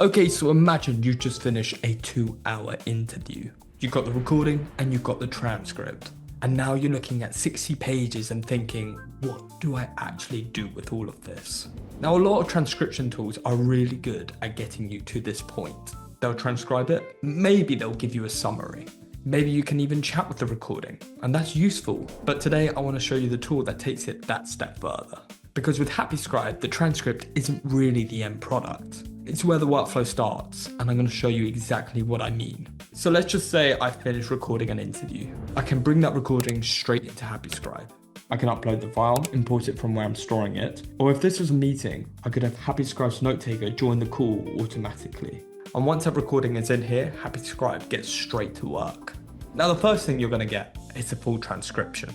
Okay, so imagine you just finished a 2-hour interview. You got the recording and you got the transcript. And now you're looking at 60 pages and thinking, what do I actually do with all of this? Now, a lot of transcription tools are really good at getting you to this point. They'll transcribe it, maybe they'll give you a summary. Maybe you can even chat with the recording, and that's useful. But today I want to show you the tool that takes it that step further. Because with HappyScribe, the transcript isn't really the end product. It's where the workflow starts, and I'm going to show you exactly what I mean. So let's just say I finished recording an interview. I can bring that recording straight into HappyScribe. I can upload the file, import it from where I'm storing it, or if this was a meeting, I could have HappyScribe's Notetaker join the call automatically. And once that recording is in here, HappyScribe gets straight to work. Now the first thing you're going to get is a full transcription.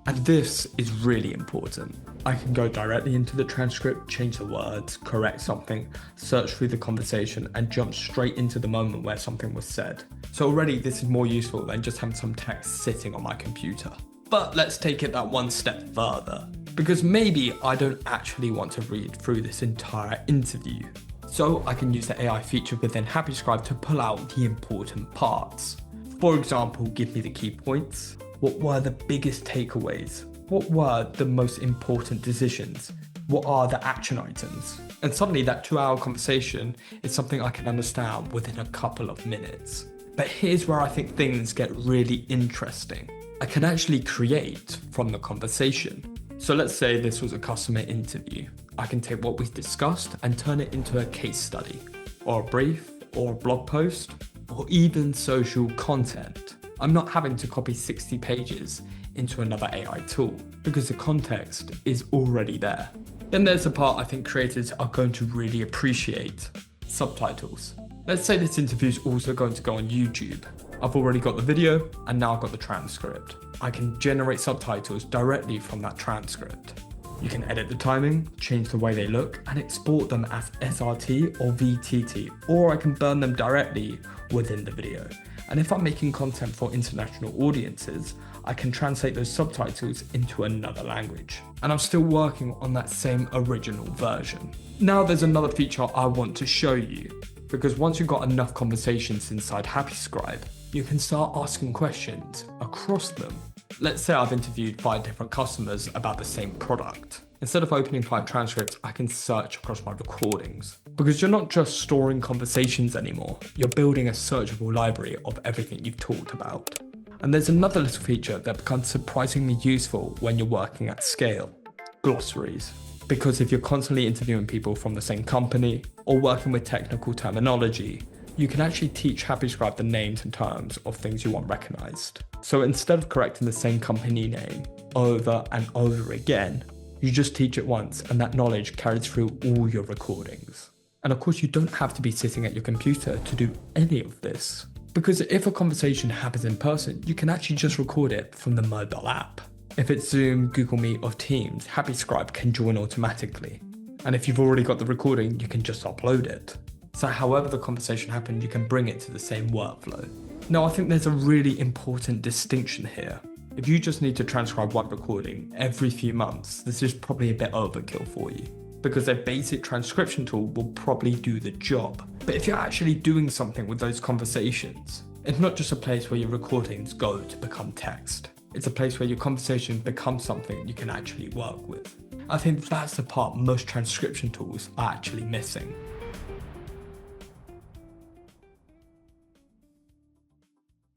And this is really important. I can go directly into the transcript, change the words, correct something, search through the conversation, and jump straight into the moment where something was said. So already this is more useful than just having some text sitting on my computer. But let's take it that one step further, because maybe I don't actually want to read through this entire interview. So I can use the AI feature within HappyScribe to pull out the important parts. For example, give me the key points. What were the biggest takeaways? What were the most important decisions? What are the action items? And suddenly that 2-hour conversation is something I can understand within a couple of minutes. But here's where I think things get really interesting. I can actually create from the conversation. So let's say this was a customer interview. I can take what we've discussed and turn it into a case study, or a brief, or a blog post, or even social content. I'm not having to copy 60 pages into another AI tool because the context is already there. Then there's the part I think creators are going to really appreciate: subtitles. Let's say this interview is also going to go on YouTube. I've already got the video and now I've got the transcript. I can generate subtitles directly from that transcript. You can edit the timing, change the way they look, and export them as SRT or VTT, or I can burn them directly within the video. And if I'm making content for international audiences, I can translate those subtitles into another language. And I'm still working on that same original version. Now there's another feature I want to show you, because once you've got enough conversations inside HappyScribe, you can start asking questions across them. Let's say I've interviewed 5 different customers about the same product. Instead of opening 5 transcripts, I can search across my recordings. Because you're not just storing conversations anymore, you're building a searchable library of everything you've talked about. And there's another little feature that becomes surprisingly useful when you're working at scale: glossaries. Because if you're constantly interviewing people from the same company or working with technical terminology, you can actually teach HappyScribe the names and terms of things you want recognized. So instead of correcting the same company name over and over again, you just teach it once and that knowledge carries through all your recordings. And of course, you don't have to be sitting at your computer to do any of this. Because if a conversation happens in person, you can actually just record it from the mobile app. If it's Zoom, Google Meet, or Teams, HappyScribe can join automatically. And if you've already got the recording, you can just upload it. So however the conversation happened, you can bring it to the same workflow. Now, I think there's a really important distinction here. If you just need to transcribe one recording every few months, this is probably a bit overkill for you, because a basic transcription tool will probably do the job. But if you're actually doing something with those conversations, it's not just a place where your recordings go to become text. It's a place where your conversation becomes something you can actually work with. I think that's the part most transcription tools are actually missing.